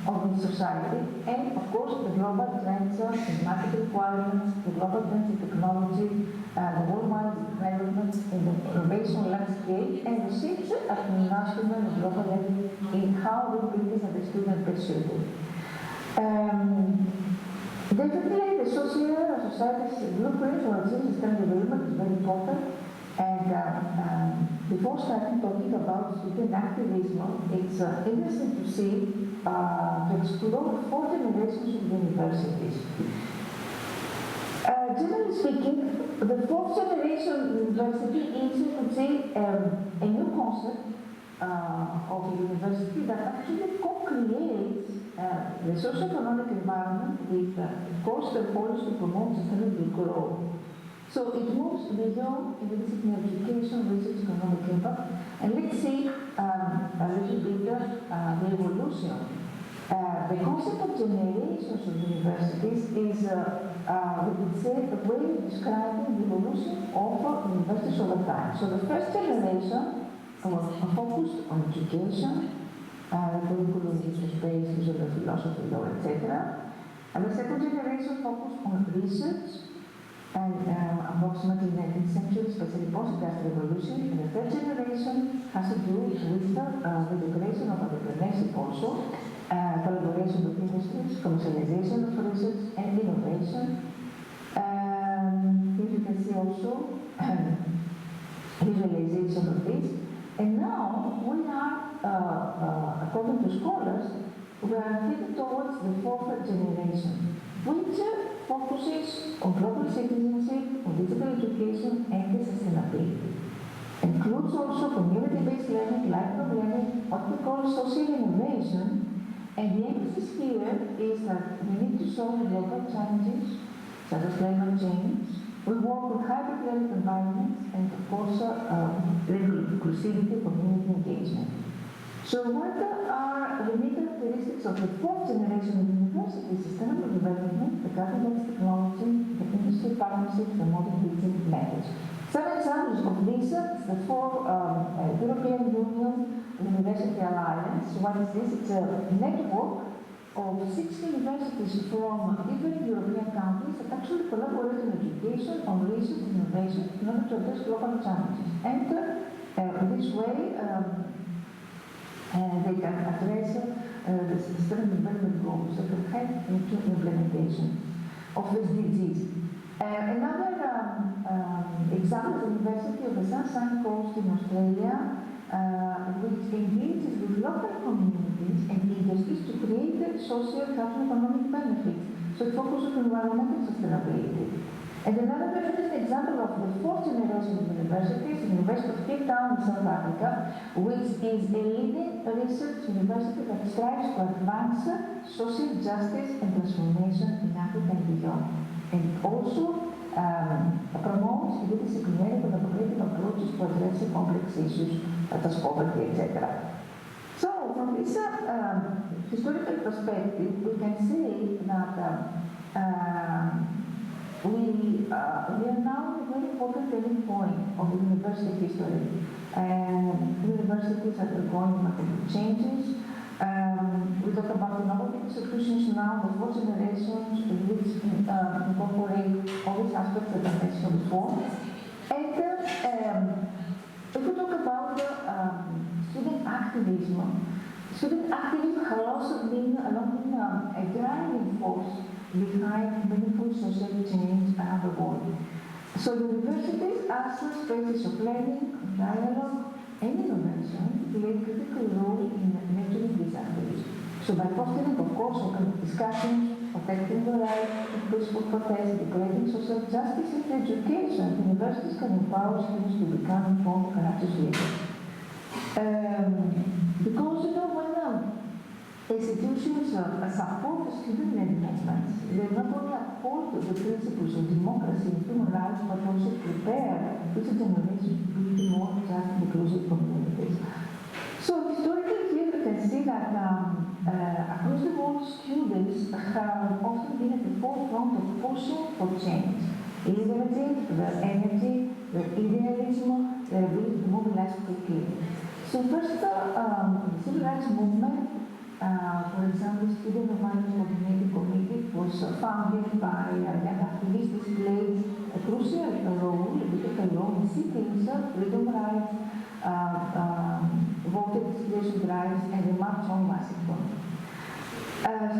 of the society, and of course the global trends in market requirements, the global trends in technology, the worldwide development in the innovation landscape, and the shifts at national and global level in how we bring this understood and pursued. Definitely, the society's blueprint for achieving sustainable development is very important. And before starting talking about student activism, it's interesting to see, to explore the 4 generations of universities. Generally speaking, the 4th generation university is, you could say, a new concept of a university that actually co-creates the socio-economic environment with cost and policy to promote sustainable growth. So it moves beyond interdisciplinary education, research, economic impact, and let's see a little bit the evolution. The concept of generations of universities is, we could say, a way of describing the evolution of universities over time. So the first generation was focused on education, curriculum, space, use of the philosophy, law, etc. And the second generation focused on research, and approximately 19th century, especially post-industrial revolution. And the third generation has to do with the creation of entrepreneurship also, collaboration with industries, commercialization of research and innovation. Here you can see also visualization of this. And now we are, according to scholars, we are headed towards the 4th generation, which focuses on global citizenship, on digital education, and sustainability. Includes also community-based learning, lifelong learning, what we call social innovation, and the emphasis here is that we need to solve global challenges, such as climate change. We work with hybrid learning environments, and of course, inclusivity, community engagement. So what are the main characteristics of the 4th generation of universities? Sustainable development, the cutting-edge technology, the industry partnerships, the modern teaching methods. Some examples of these are the 4 European Union University Alliance. What is this? It's a network of 6 universities from different European countries that actually collaborate in education, on research and innovation in order to address global challenges. And this way, they can address the sustainable development goals that can help into implementation of SDGs. Another example is the University of the Sunshine Coast in Australia, which engages with local communities and industries to create social, cultural, and economic benefits. So it focuses on environmental sustainability. And another very interesting example of the 4th generation of universities is the University of Cape Town in South Africa, which is a leading research university that strives to advance social justice and transformation in Africa and beyond. And it also promotes interdisciplinary collaborative approaches to address complex issues such as poverty, etc. So, from this historical perspective, we can say that we are now at a very important turning point of the university history. Universities are undergoing massive changes. We talk about innovative institutions now, the 4th generations, which incorporate all these aspects that I mentioned before. And if we talk about student activism has also been a driving force behind meaningful social change around the world. So universities as spaces of learning, dialogue, and innovation play a critical role in nurturing these activities. So by fostering, of course, open discussions, protecting the rights, peaceful protest, creating social justice and education, universities can empower students to become informed, courageous leaders. Because when institutions support the student-led movements, they not only uphold the principles of democracy and human rights, but also prepare future generations to be more just and inclusive communities. So historically here we can see that across the world students have often been at the forefront of pushing for change. Liberating their energy, their idealism, their ability to mobilize quickly. So first, the civil rights movement For example, Student Environment Coordinating Committee was founded by young activists displayed a crucial role, critical role in cities, freedom rights, voter registration drives, and the March on Washington.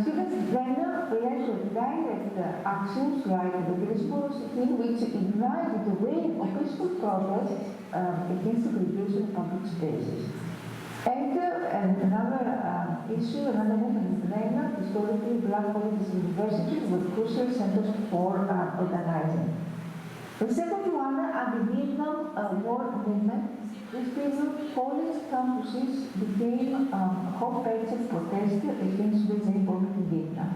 Students then led direct actions like the Christmas in which ignited a wave of peaceful protest against segregation in public spaces. And another issue, another movement, then historically black colleges and universities were crucial centers for organizing. The second one, at the Vietnam War movement, this period, college campuses became hotbeds of protest against the involvement in Vietnam.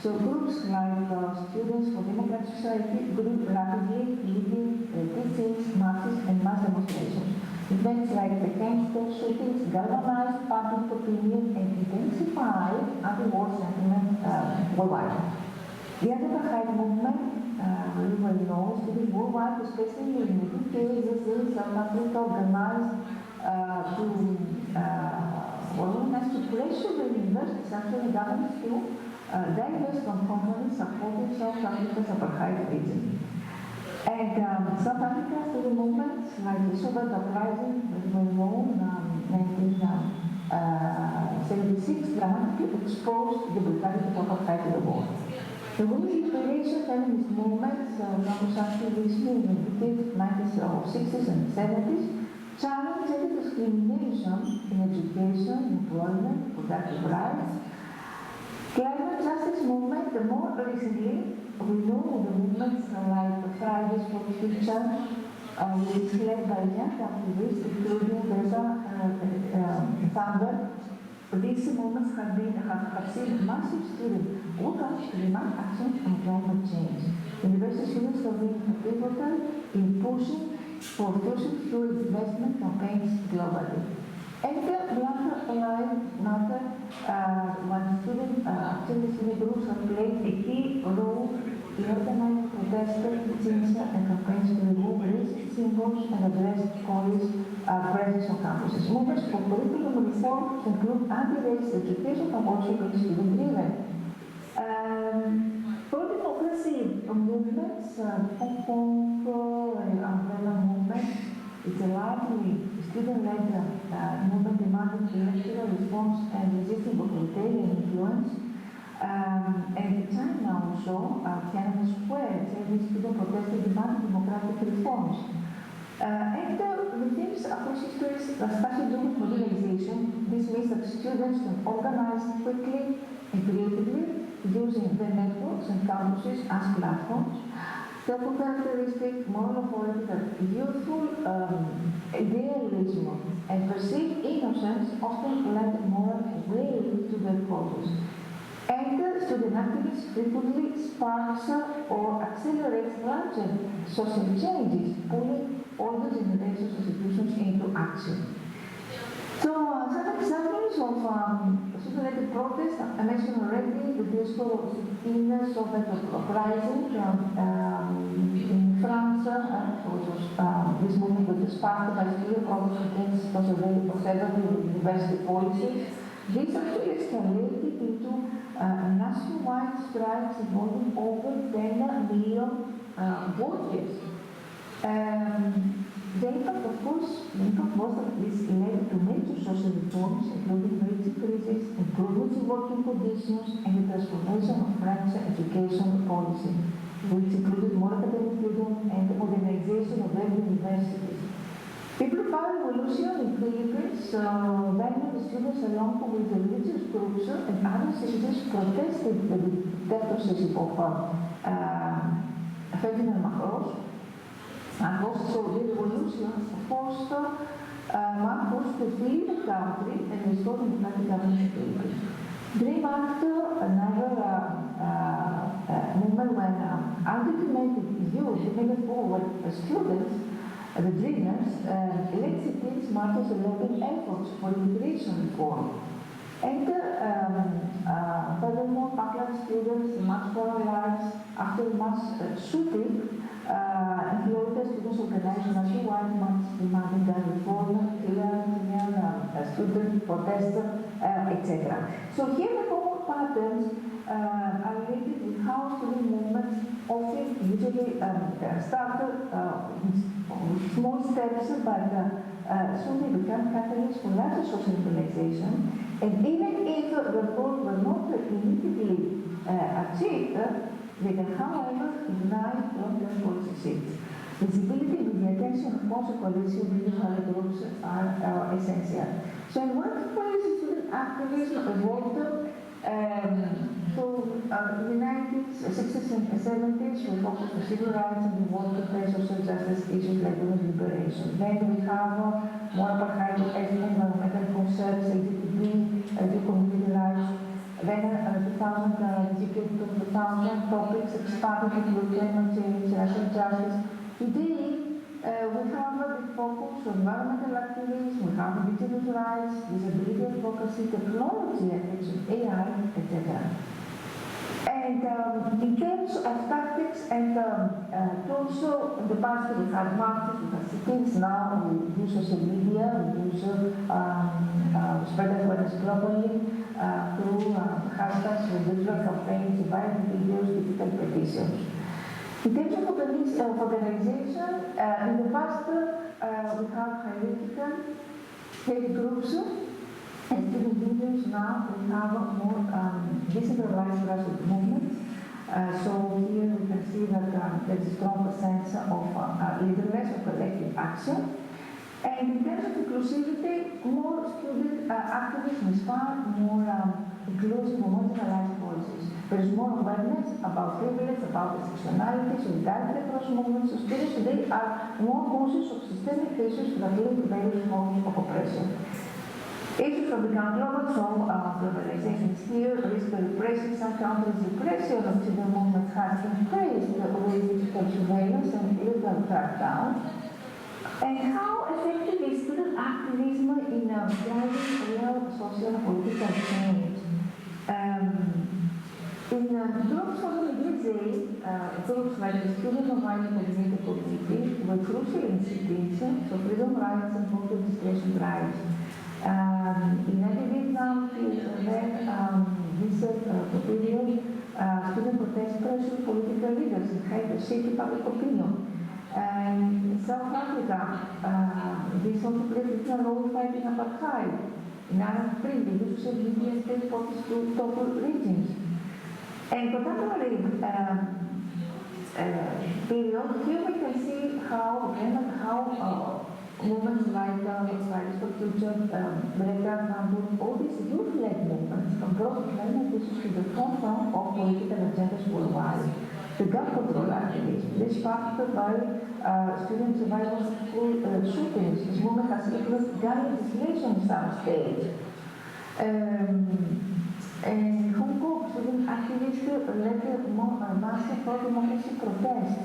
So groups like Students for Democratic Society grew rapidly, leading teachings, marches, and mass demonstrations. Events like the Kempton shootings galvanized public opinion and intensified anti-war sentiment worldwide. The anti-apartheid movement, very well known, students worldwide, especially in the UK, South Africa, organized to pressure the universities, actually governments to divest from companies supporting South Africa's apartheid regime. And South Africa, through the movements like the Soviet uprising, very well known, 1976, dramatically exposed the brutality of apartheid in the war. The women's liberation feminist movements, activism in the 90s, 60s and 70s, challenged discrimination in education, employment, productive rights. Climate justice movement, the more recently, we know the movements like the Fridays for Future, which is led by young activists, including Dada, Ponda. These movements have seen massive student workout demand actions on climate change. University students have been pivotal in pushing for fossil fuel investment campaigns globally. And the Black Lives Matter, one student activist groups have played a key role in organizing protests, and campaigns to remove racist symbols and address police presence on campuses. Movements for curriculum reform include anti-racist education and also being student-driven. Pro-democracy movements, Hong Kong and umbrella movement, it's a largely student-led movement demanding electoral reforms and resisting authoritarian influence. And in China also, Tiananmen Square, Chinese student protested demanding democratic reforms. And the themes across history especially do with modernization. This means that students can organize quickly and creatively using the networks and campuses as platforms. Therefore, characteristic moral authority that youthful idealism and perceived innocence often lend moral weight to their causes. And student activists frequently sparks or accelerates larger social changes, pulling older generations' institutions into action. So, some examples of student-led protest, I mentioned already the disco in Soviet uprising in France, which was this movement was sparked by student protests against conservative university policies. This actually escalated into nationwide strikes involving over 10 million workers. The impact, of course, most of this led to major social reforms, including wage increases, improvements in working conditions, and the transformation of French education policy, which included more academic freedom and the modernization of their universities. People Power Revolution in Philippines, many of the students along with the religious groups and other citizens protested the dictatorship of Ferdinand Marcos. And also the revolution forced Marcos to flee the country and restore democratic government in Philippines. Dream after another movement when undocumented youth, moving forward students, the Dreamers, led cities marked the lobbying efforts for immigration reform. And furthermore, Parkland students marched for our lives after mass shooting. In Florida, students organized nationwide marches demanding gun reform, student protests etc. So here the common patterns are related with how student movements often usually started with small steps, but soon they become catalysts for larger social mobilization. And even if the goals were not immediately achieved, they can, however, ignite long-term policy shifts. Visibility with the attention of most coalition individual groups are essential. So in one policy student activism evolved to the 1960s and 70s, we focused on civil rights and the workplace social justice issues like women's liberation. Then we have more apartheid, environmental concerns, LGBT, community rights. Then 2000, to 2000 topics expanded into climate change, racial justice. Today, we have the focus on environmental activism, we have indigenous rights, disability advocacy, technology, ethics, AI, etc. And in terms of tactics and also in the past we had marches, we have sit-ins, now we use social media, we use spread awareness globally through hashtags, digital campaigns, viral videos, digital petitions. In terms of organization, in the past we have hierarchical hate groups and student leaders. Now we have more decentralized grassroots movements. So here we can see that there is a strong sense of leaderless or collective action. And in terms of inclusivity, more student activism is far more inclusive or marginalized voices. There is more awareness about privilege, about intersectionality, solidarity across movements. So students today are more conscious of systemic issues that link various forms of oppression. Issues have become global, so globalization is here, risk of repression, some countries' repression of student movements has increased with digital surveillance and illegal crackdown. And how effective is student activism in driving real social and political change? In groups for the USA, groups like the Student Mobile Coordinated Committee were crucial in cities, so freedom rights and voter registration rights. In Vietnam, then this period, student protest pressure political leaders and help shape public opinion. And in South Africa, this also played a crucial role fighting apartheid. In Arab Spring, the use of media state focus to total regions. And contemporary period, here we can see how movements like Fridays for Future, Greta Thunberg, all these youth-led movements from broad climate issues to the forefront of political agendas worldwide. The gun control activism, this sparked by student survival of school shootings. This movement has influenced gun legislation in some states. And Hong Kong student activists led a massive pro-democracy protest.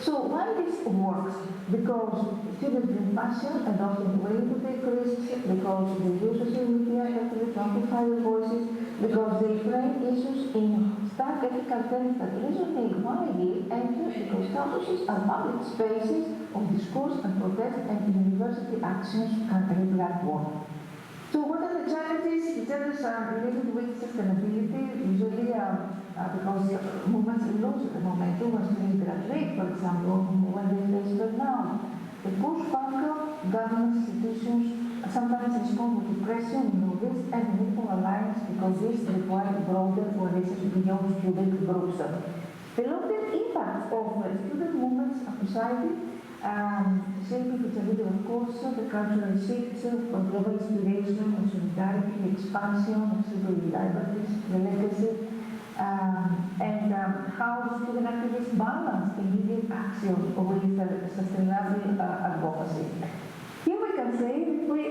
So why this works? Because students bring passion and often willing to take risks, because they use social media to amplify their voices, because they frame issues in stark ethical terms that resonate widely, and because campuses are public spaces of discourse and protest, and university actions can regulate work. So what are the challenges? The challenges are related with sustainability, usually because movements lose the momentum when students graduate, for example, when they face burnout. The pushback government institutions sometimes respond with repression, this and the need for alliance, because this requires broader coalitions beyond student groups. The long-term impact of student movements on society, shaping future, of course, the cultural shifts from global inspiration and solidarity, expansion of civil liberties, the legacy, and how student activists balance immediate action with sustainable advocacy. Here we can say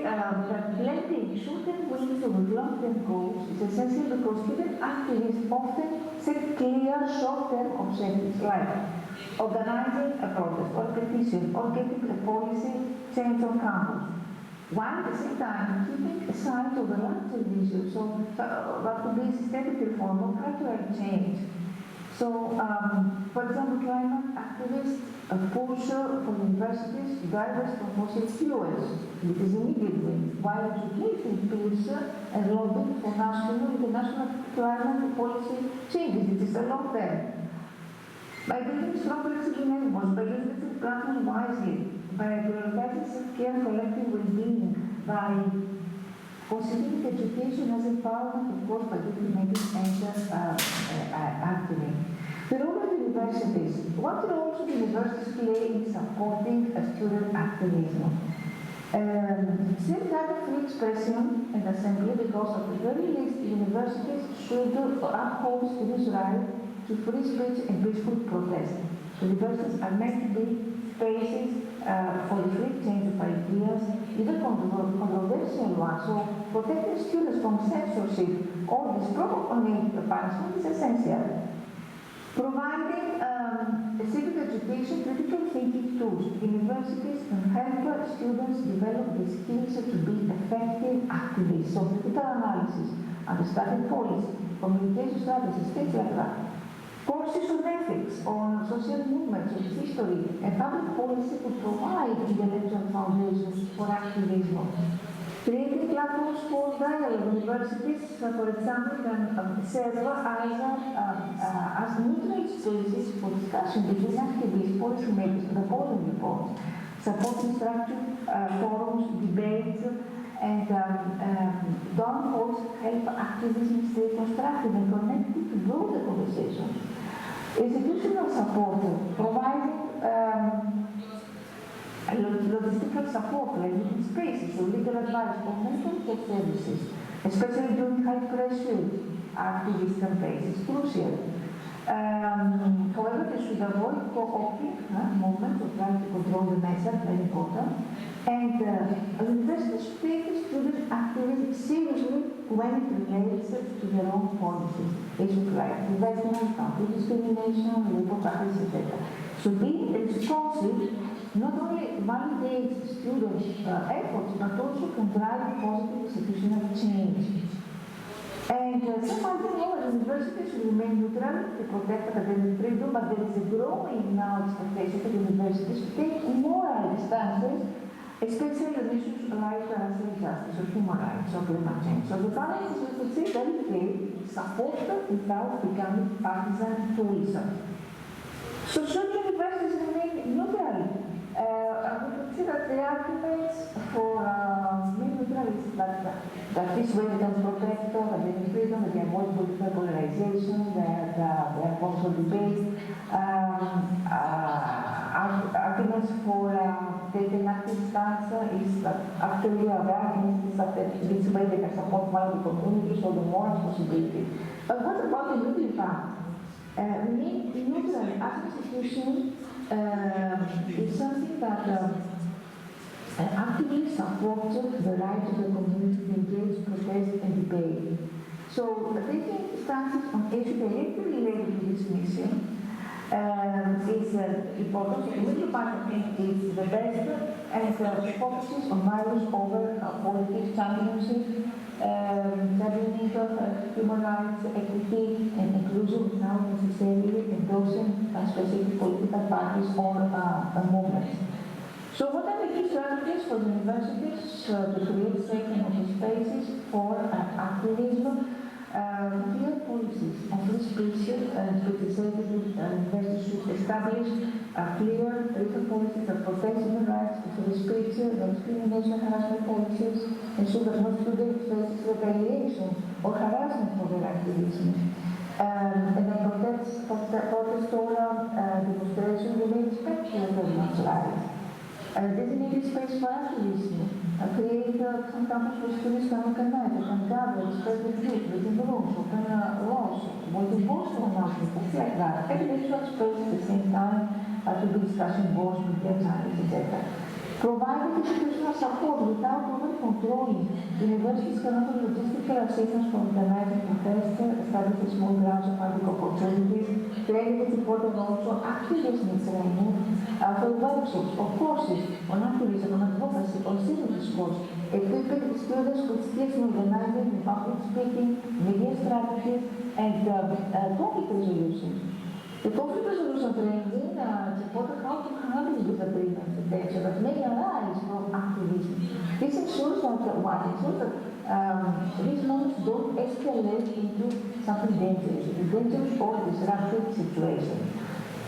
that blending short-term wins with long-term goals is essential, because student activists often set clear short-term objectives like organizing a protest or petition or getting a policy change on campus, while at the same time keeping aside of the larger issue, so that could be systemic reform or cultural change. So, for example, climate activists push from universities drivers from fossil fuels, which is immediate win. while educating peers and lobbying for national and international climate policy changes. It is a long term. By building strong flexible networks, by using platforms wisely, by prioritizing self-care and collective well-being, by considering education as empowerment, of course, by implementing and actively. The role of universities. What role should universities play in supporting student activism? Free expression and assembly, because at the very least, universities should uphold students' right to free speech and peaceful protest. Universities are meant to be spaces for the free exchange of ideas, even controversial ones. So protecting students from censorship or disproportionate punishment is essential. Providing civic education, critical thinking tools. Universities can help students develop the skills to be effective activists. So critical analysis, understanding policy, communication strategies, things like that. Courses on ethics, on social movements, on history, and public policy to provide intellectual foundations for activism. Creating platforms for dialogue. Universities, for example, can serve as neutral spaces for discussion between activists, policymakers, proposing reports, supporting structured forums, debates, and downloads help activism stay constructive and connected to broader conversations. Institutional support, providing logistical support, like spaces, or legal advice, or mental health services, especially during high-pressure activist campaigns, is crucial. However, they should avoid co-opting movements or trying to control the message, very important. And universities should take student activism seriously when it relates to their own policies. Issues like investment, counter-discrimination, labor practices, etc. Should be responsive, not only validate students' efforts, but also can drive positive institutional change. And sometimes universities should remain neutral to protect academic freedom, but there is a growing now expectation for universities to take moral stances, especially on issues like racial justice or human rights or climate change. So the balance is, we could say, very clear, support without becoming partisan tourism. So should universities remain neutral? I would consider that the arguments for being neutral is that this way they can protect academic freedom, they can avoid political polarization, that they are also debate. Arguments for taking active stance is that actually the argument is that this way they can support one of the communities or the moral possibility. But what about the middle path? Being neutral as an institution is something that actively supports the right of the community to engage, protest, and debate. So taking stances on issues directly related to this mission is important. So the middle part of it is the best and focuses on values over politics, championship, championing of human rights, equity, and inclusion without necessarily endorsing specific political parties or movements. So what are the key strategies for universities to create safe and open spaces for activism? Clear policies on free speech and criticizing universities should establish clear written policies that protect human rights, free speech, non-discrimination, harassment policies, ensure that no student faces retaliation or harassment for their activism. And then protest all demonstrations remain respectful of human rights. Designated space for activism, create some campus where students can organize, they can gather, express their views within the rooms, open laws, avoid post announcements, things like that. Intellectual space at the same time to be discussing boards, media channels, etc. Providing institutional support without over-controlling. Universities can offer logistical assistance for organizing protests, establishing small grounds of public opportunities, training is important also, activism training for workshops or courses on activism, on advocacy, or civic discourse, equipping students with skills in organizing, public speaking, media strategy, and conflict resolution. The conflict resolution training support how to handle disagreements and tension that may arise from activism. This ensures that these moments don't escalate into something dangerous, a dangerous or disruptive situation.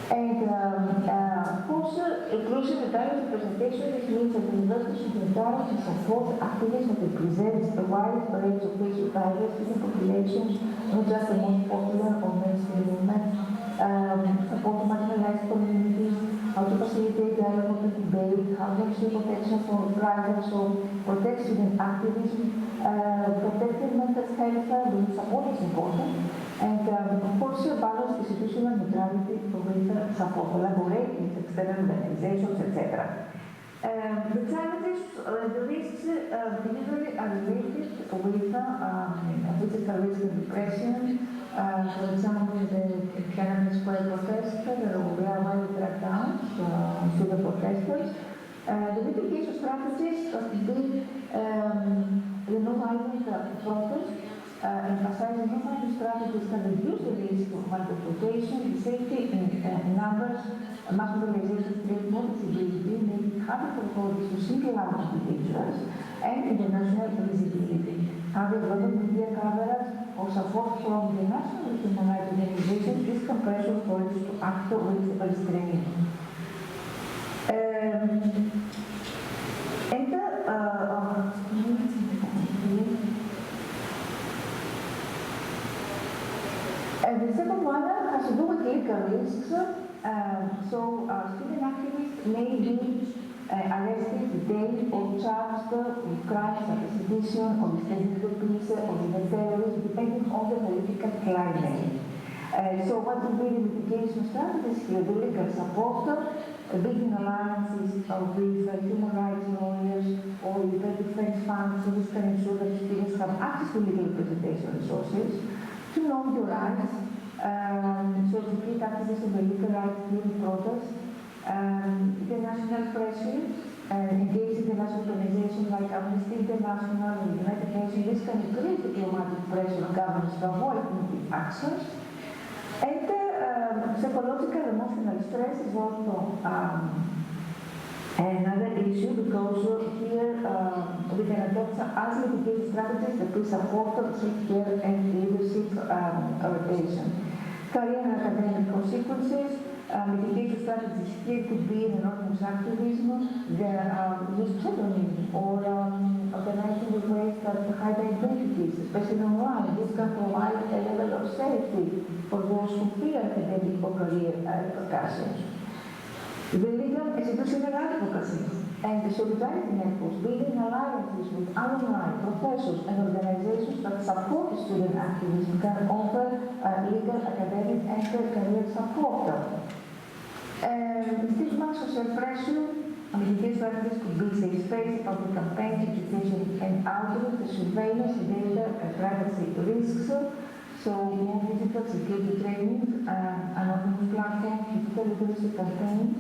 And of course, inclusion and direct representation, this means that the university should encourage and support activism that presents a wide range of racial diversity in populations, not just the most popular or mainstream movements, support marginalized communities, how to facilitate dialogue and debate, how to ensure protection for rights, so protect student activism, protecting mental health, doing support is important. And of course, balance institutional neutrality with support, collaborate with external organizations, etc. The challenges, the risks usually are related with physical risk and depression. For example, the Tiananmen Square protest, there were violent crackdowns on student protesters. The mitigation strategies could be non-violent protest. Emphasizing non-violent strategies can reduce the risk of maltreatment, the safety in numbers, mass mobilization, create more visibility, making it harder for authorities to single out individuals, and international visibility. Having global media coverage or support from the national human rights organizations, this can pressure authorities to act with restraint. The second one has to do with legal risks. Student activists may be arrested, detained, or charged with crimes like sedition or disturбing the peace or even terrorism, depending on the political climate. So what will be the mitigation strategies here? The legal support, building alliances with human rights lawyers or legal defense funds, so this can ensure that students have access to legal representation resources, to know your rights, so to keep activists on the legal rights during protests, international pressure, engage international organizations like Amnesty International and the United Nations. This can increase diplomatic pressure on governments to avoid punitive actions. And psychological emotional stress is also another issue, because here we can adopt as mitigation strategies that will support self-care and leadership orientation. Career and academic consequences, mitigation strategies here could be anonymous activism, use pseudonyms, or organizing with ways that hide identities, especially online. This can provide a level of safety for those who fear academic or career repercussions. The legal institutional advocacy and the solidarity networks, building alliances with alumni, professors, and organizations that support student activism can offer legal, academic, and career support. Stigma, social pressure, mitigation strategies could be safe space, public campaigns, education and outreach, the surveillance, data, and privacy risks. So more digital security training, anonymous platforms, digital literacy campaigns.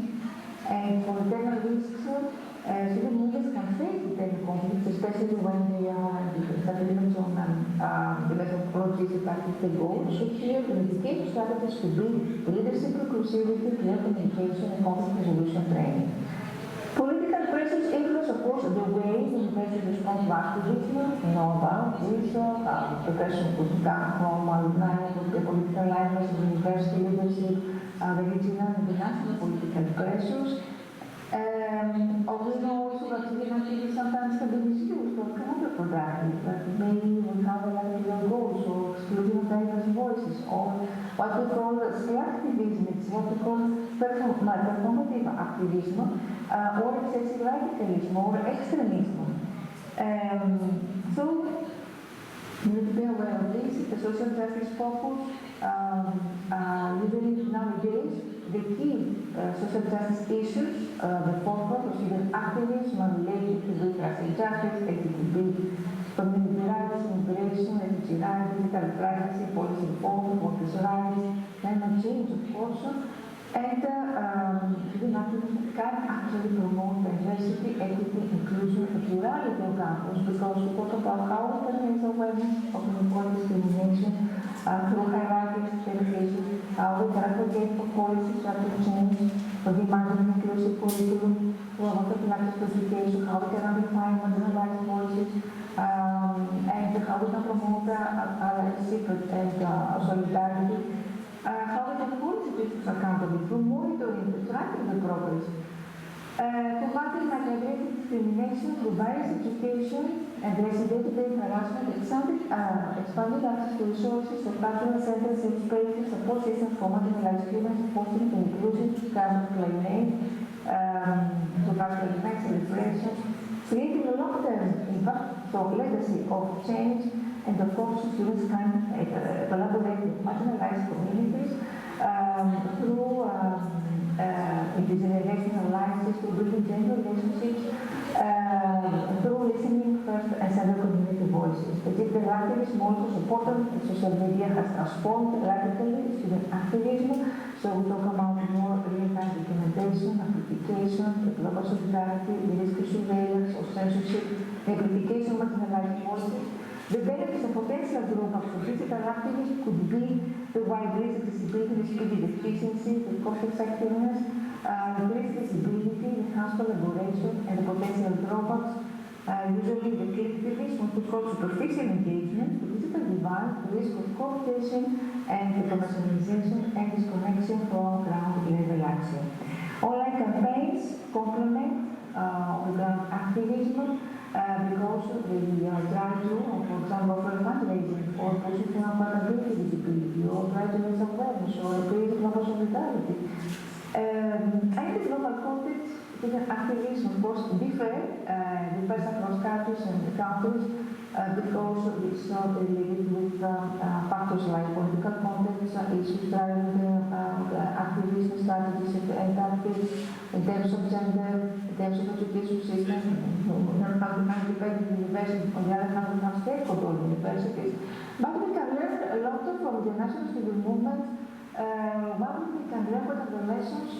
And for internal risks, student movements can face internal conflicts, especially when they are limits on the methodologies that achieve the goals. So here, the mitigation strategies could be leadership inclusivity, clear communication, and conflict resolution training. Political pressures influence, of course, the way the university responds to activism. You know about this, the pressure could come from alumni, the political alliances, the university leadership, the regional and the national political pressures. We know also that student activism sometimes can be misused or counterproductive, that maybe we have a lot of goals or excluding diverse voices, or what we call selectivism, it's what we call performative activism, or excessive radicalism or extremism. So you need to be aware of this. The social justice focus, usually nowadays, the key social justice issues, the focus of student activism are related to the racial justice, LGBT, community rights, immigration, refugee rights, digital privacy, policy reform, workers' rights, climate change, of course. And student activism can actually promote diversity, equity, inclusion, and plurality of campus because we talk about how we can raise awareness of inequality discrimination through hierarchies, segregation, how we can advocate for policies that will change, for demanding inclusive curriculum, for wanting access to education, how we can amplify marginalized voices, and how we can promote allyship and solidarity, how we can hold institutions accountable through monitoring and tracking the progress, combating migratory discrimination through various education, addressing day-to-day harassment, expanding access to resources, cultural centers, safe spaces, support systems for marginalized students, fostering the inclusion, climate, to cultural defense, celebration, creating a long-term impact, so legacy of change, and of course, students can collaborate with marginalized communities through intergenerational alliances, to building gender relationships, through listening first and center community voices. The digital activism also supported, social media has transformed radically student activism, so we talk about more real-time documentation, amplification, the global solidarity, risk surveillance or censorship, amplification of marginalized voices. The benefits and potential drawbacks of digital activism could be the wide range of accessibility, speed efficiency, the cost effectiveness, increased visibility, enhanced collaboration, and the potential drawbacks. Usually the criticism what we call superficial engagement, the digital divide, the risk of cooptation, and the commercialization and disconnection from ground level action. Online campaigns complement ground activism because they try to, for example, for fundraising or position of accountability visibility or try to raise awareness or create global solidarity. And the global context, student activism, of course, differs across countries and countries because it's not related with factors like political context, issues driving activism strategies and tactics in terms of gender, in terms of education system. Independent universities, on the other hand, we have state-controlled universities. But we can learn a lot from the national student movement. What we can learn from the lessons,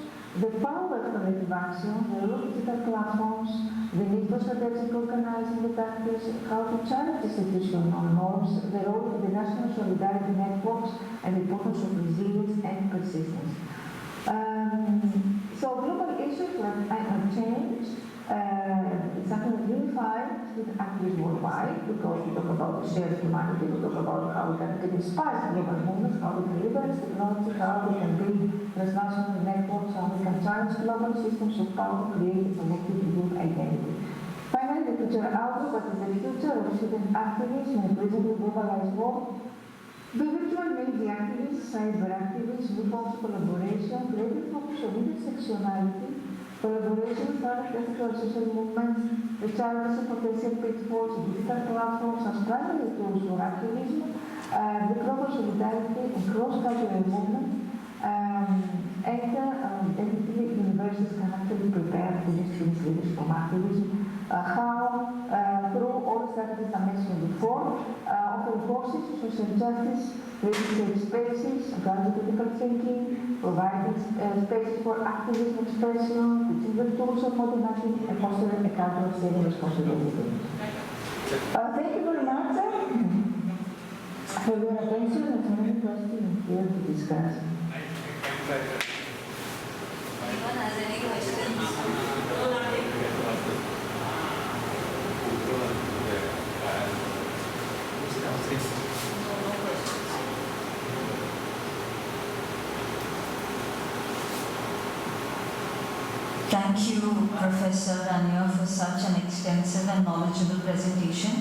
the power of collective action, the role of digital platforms, the need for strategic organizing the tactics, how to challenge institutional norms, the role of the national solidarity networks, and the importance of resilience and persistence. So global issues like climate change, something that unifies student activism worldwide, because we talk about shared humanity, we talk about how we can inspire global movements, how we can liberate technology, how we can build transnational networks, how we can challenge global systems of power to create a collective group identity. Finally, the future outlook, what is the future of student activism in a increasingly globalized world? The virtual media activists, cyber activists, new forms of collaboration, greater focus on intersectionality, collaboration with other ethical social movements, the challenges and potential pitfalls of digital platforms as primary tools for activism, the global solidarity and cross-cultural movement, and definitely universities can actually prepare the students leaders from activism. How, through all the strategies I mentioned before, offer courses, social justice, creating safe spaces, guiding critical thinking, providing spaces for activism expression, teaching the tools of modern action, and fostering a culture of sharing responsibility. Thank you very much for your attention and for any questions here to discuss. Anyone has any questions? Thank you, Professor Vaidya, for such an extensive and knowledgeable presentation.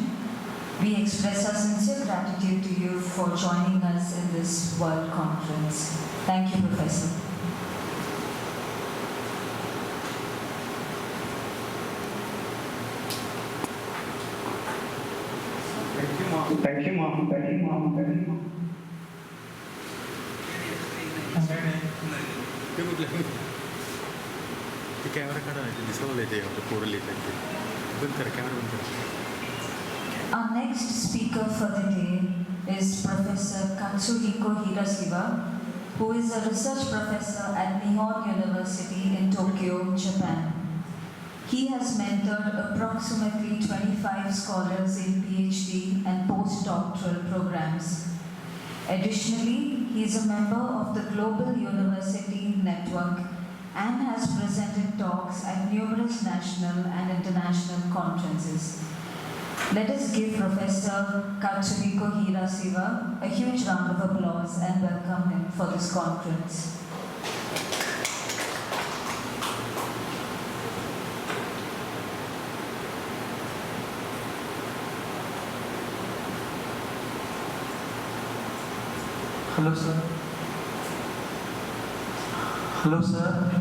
We express our sincere gratitude to you for joining us in this World Conference. Thank you, Professor. Thank you, Mom. Thank you, Mom. Thank you, Mom. Thank you, Mom. Our next speaker for the day is Professor Katsuhiko Hirasiwa, who is a research professor at Nihon University in Tokyo, Japan. He has mentored approximately 25 5 scholars in PhD and postdoctoral programs. Additionally, he is a member of the Global University Network and has presented talks at numerous national and international conferences. Let us give Professor Katsuhiko Hirasiwa a huge round of applause and welcome him for this conference. Hello, sir. Hello, sir.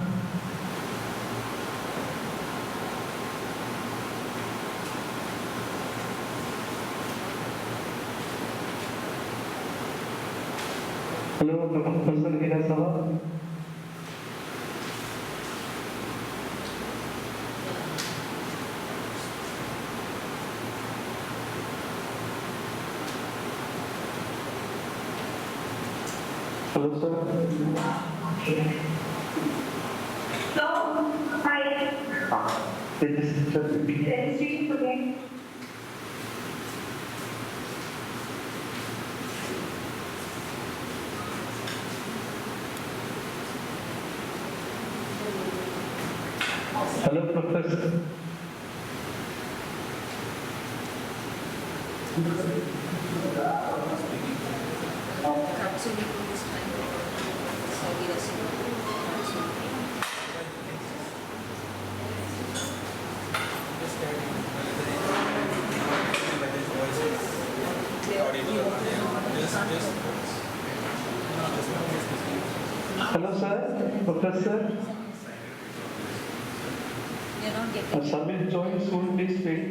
Hello, Professor Hirasiwa. Hello, sir. Hello. Hi. Registration today. Hello, Professor. Katsuhiko is trying to Hirasiwa. Hello, sir. Professor. You're not getting Submit join soon, please wait.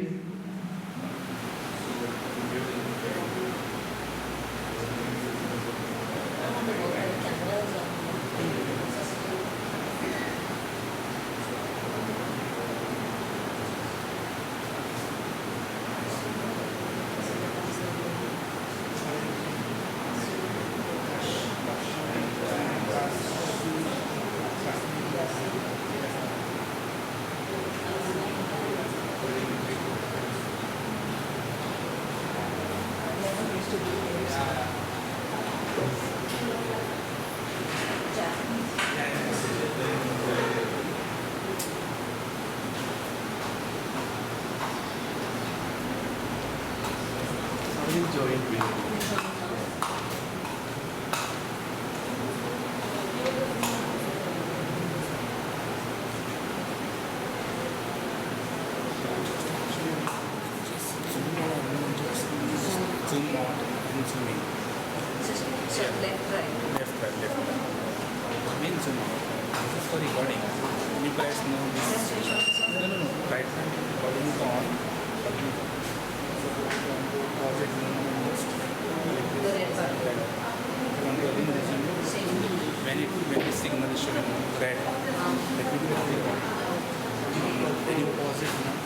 So left, right. Left. Means zoom out. This is for recording. You guys know this. No. Right hand recording is on. Pause it. The red button. Controlling resume. When the signal is showing red, that will be the recording. Then you pause it now.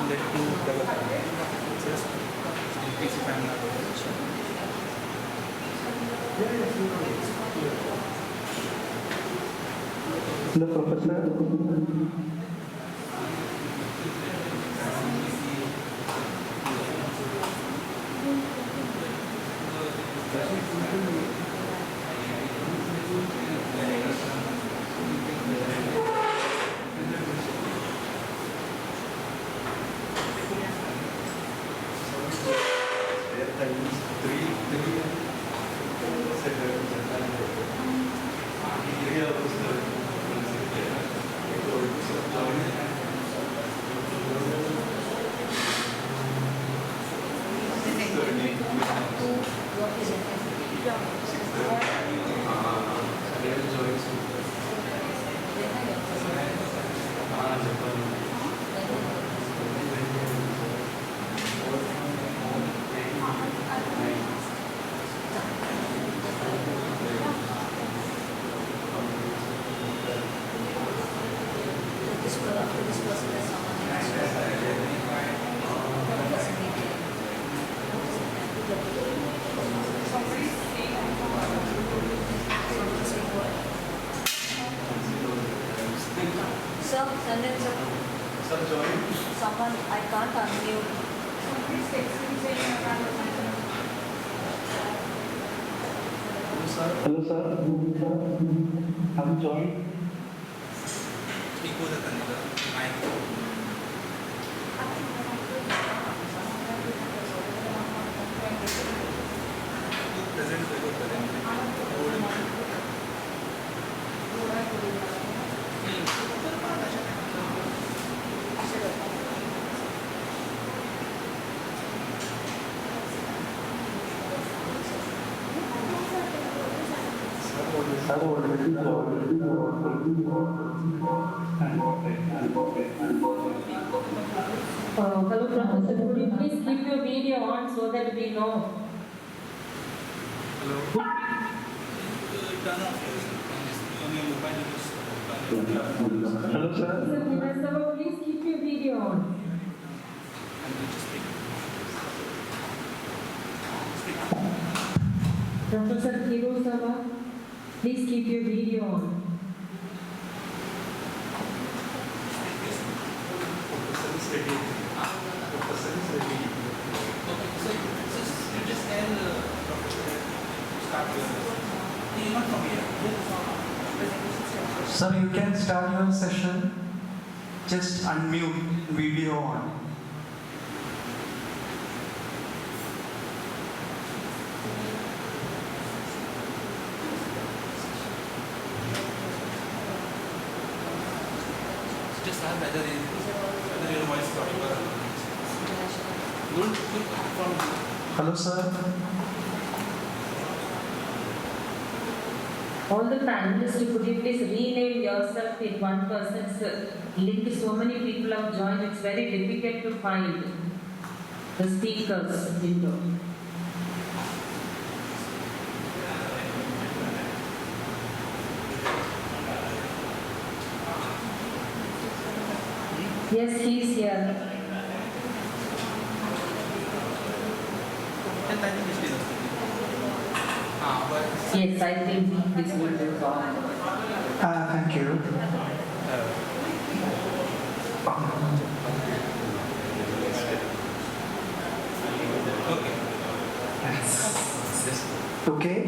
Let it do double tap. Just increase the time now. Hello, Professor. Someone, I can't unmute. Hello, sir. Have you joined? Speak with the Kanada. Present Hello, Professor. Could you please keep your video on so that we know? Hello. Turn off on your mobile. Hello, sir. Professor, please keep your video on. Professor Hirosawa, please keep your video on. Sir, you can start your session. Just unmute video on. Just have whether your voice is audible. Don't from. Hello, sir. All the panelists, could you please rename yourself in one person's link? So many people have joined, it's very difficult to find the speakers window. Yes, he's here. Yes, I think this will do fine. Thank you. Okay?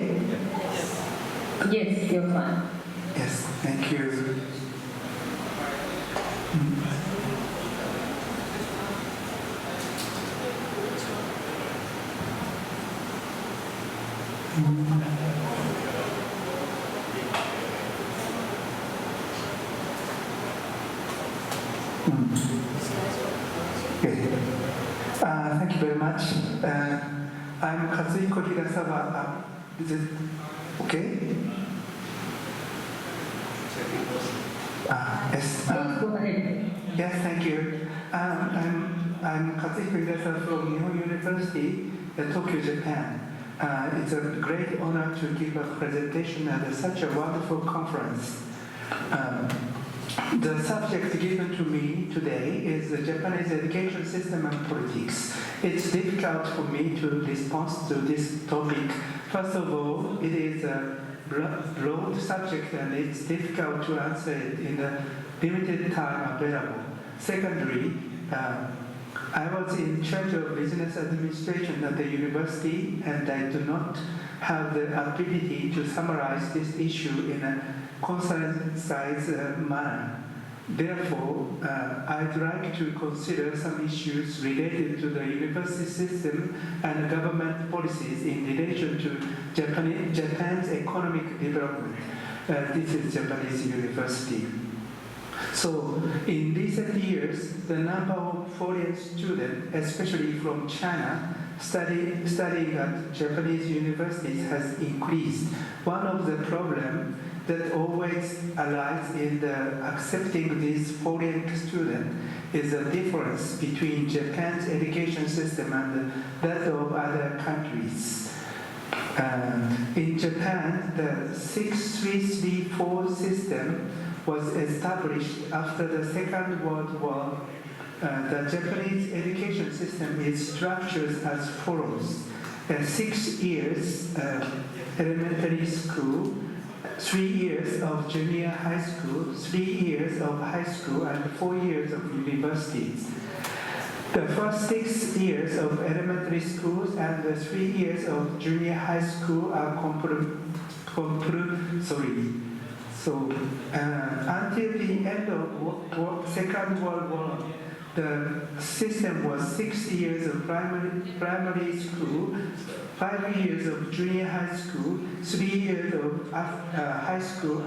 Yes, you're fine. Yes, thank you. Okay. Thank you very much. I'm Kazuhiko Hirasawa. Is it okay? Yes. Please go ahead. Yes, thank you. I'm Kazuhiko Hirasawa from Nihon University, Tokyo, Japan. It's a great honor to give a presentation at such a wonderful conference. The subject given to me today is the Japanese education system and politics. It's difficult for me to respond to this topic. First of all, it is a broad subject and it's difficult to answer it in the limited time available. Secondly, I was in charge of business administration at the university and I do not have the ability to summarize this issue in a concise manner. Therefore, I'd like to consider some issues related to the university system and government policies in relation to Japan's economic development. This is Japanese university. So, in recent years, the number of foreign students, especially from China, studying at Japanese universities has increased. One of the problems that always lies in the accepting these foreign students is the difference between Japan's education system and that of other countries. In Japan, the 6334 system was established after the Second World War. The Japanese education system is structured as follows: 6 years elementary school, 3 years of junior high school, 3 years of high school, and 4 years of universities. The first 6 years of elementary schools and the 3 years of junior high school are So until the end of Second World War, the system was 6 years of primary school, 5 years of junior high school, 3 years of high school,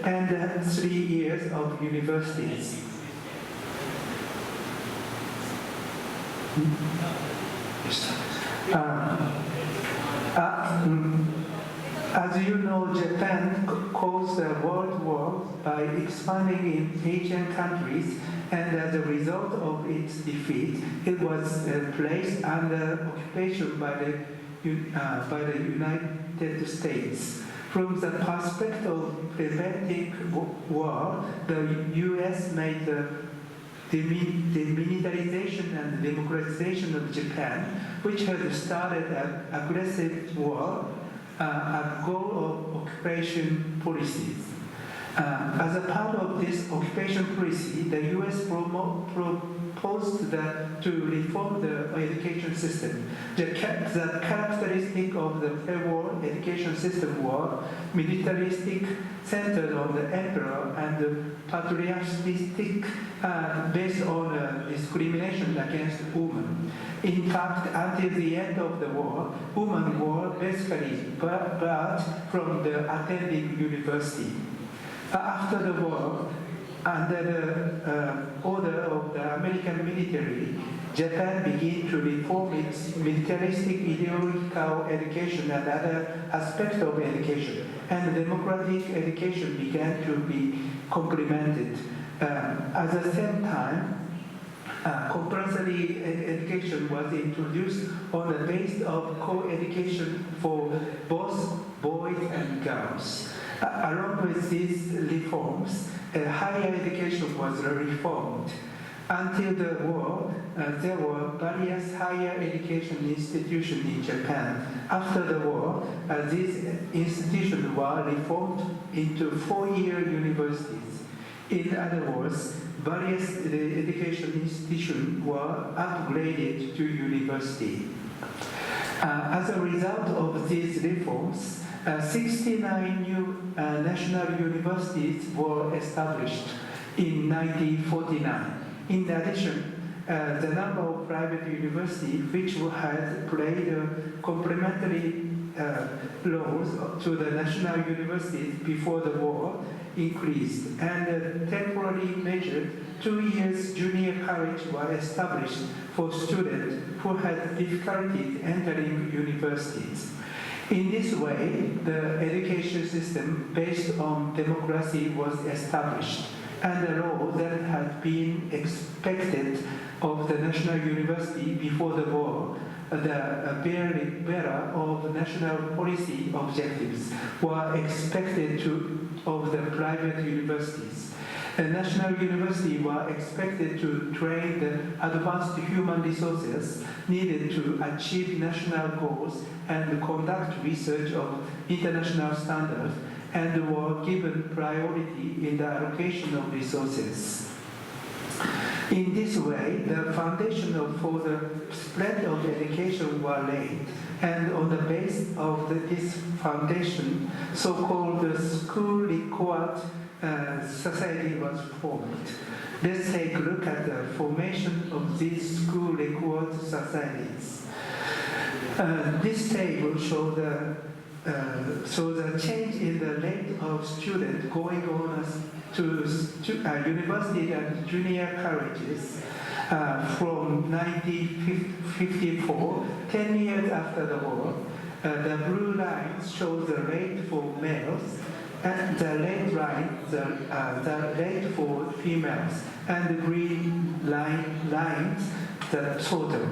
and 3 years of universities. As you know, Japan caused a world war by expanding in Asian countries, and as a result of its defeat, it was placed under occupation by the United States. From the perspective of preventing war, the U.S. made the demilitarization and democratization of Japan, which had started an aggressive war, a goal of occupation policies. As a part of this occupation policy, the U.S. proposed to reform the education system. The characteristic of the pre-war education system was militaristic, centered on the emperor, and patriotistic, based on discrimination against women. In fact, until the end of the war, women were basically barred from attending university. After the war, under the order of the American military, Japan began to reform its militaristic ideological education and other aspects of education, and democratic education began to be complemented. At the same time, compulsory education was introduced on the basis of co-education for both boys and girls. Along with these reforms, higher education was reformed. Until the war, there were various higher education institutions in Japan. After the war, these institutions were reformed into 4-year universities. In other words, various education institutions were upgraded to university. As a result of these reforms, 69 new national universities were established in 1949. In addition, the number of private universities which had played complementary roles to the national universities before the war increased, and a temporarily measured 2 years junior college was established for students who had difficulties entering universities. In this way, the education system based on democracy was established, and the law that had been expected of the national university before the war, the bearer of national policy objectives, were expected of the private universities. The national university were expected to train the advanced human resources needed to achieve national goals and conduct research of international standards, and were given priority in the allocation of resources. In this way, the foundation for the spread of education were laid, and on the basis of this foundation, so-called school required society was formed. Let's take a look at the formation of these school required societies. This table shows the change in the rate of students going on to university and junior colleges from 1954, 10 years after the war. The blue line shows the rate for males, and the red line, the rate for females, and the green lines, the total.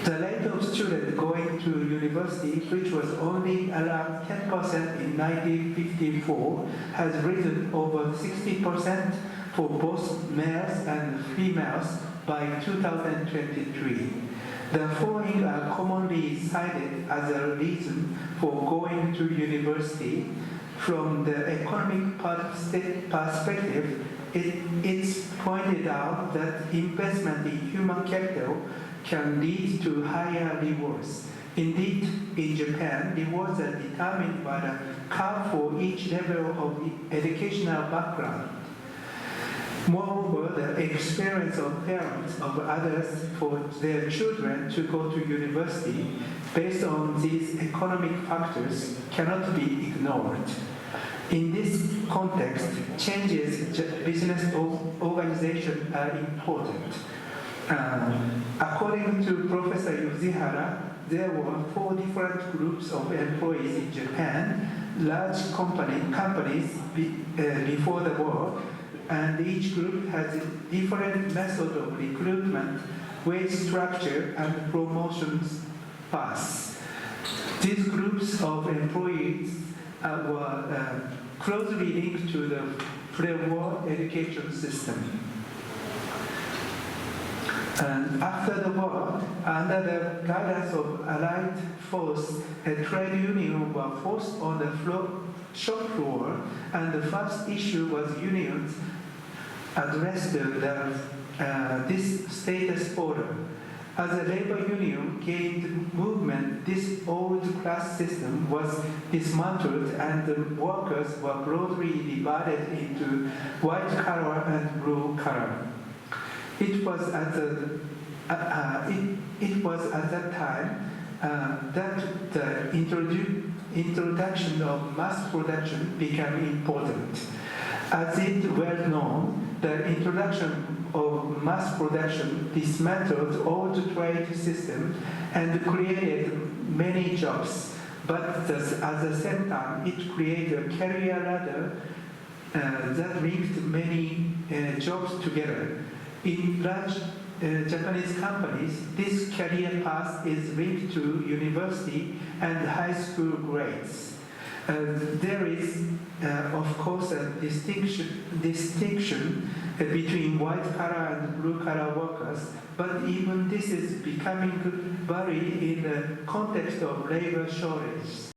The rate of students going to university, which was only around 10% in 1954, has risen over 60% for both males and females by 2023. The following are commonly cited as a reason for going to university. From the economic perspective, it's pointed out that investment in human capital can lead to higher rewards. Indeed, in Japan, rewards are determined by the curve for each level of educational background. Moreover, the experience of parents of others for their children to go to university based on these economic factors cannot be ignored. In this context, changes in business organization are important. According to Professor Yuzihara, there were 4 different groups of employees in Japan, large companies before the war, and each group has a different method of recruitment, wage structure, and promotions paths. These groups of employees were closely linked to the pre-war education system. And after the war, under the guidance of Allied force, a trade union were forced on the shop floor, and the first issue was unions addressed this status order. As the labor union gained movement, this old class system was dismantled and the workers were broadly divided into white collar and blue collar. It was at that time that the introduction of mass production became important. As it well known, the introduction of mass production dismantled old trade system and created many jobs. But at the same time, it created a career ladder that linked many jobs together. In large Japanese companies, this career path is linked to university and high school grades. There is, of course, a distinction between white collar and blue collar workers, but even this is becoming varied in the context of labor shortage.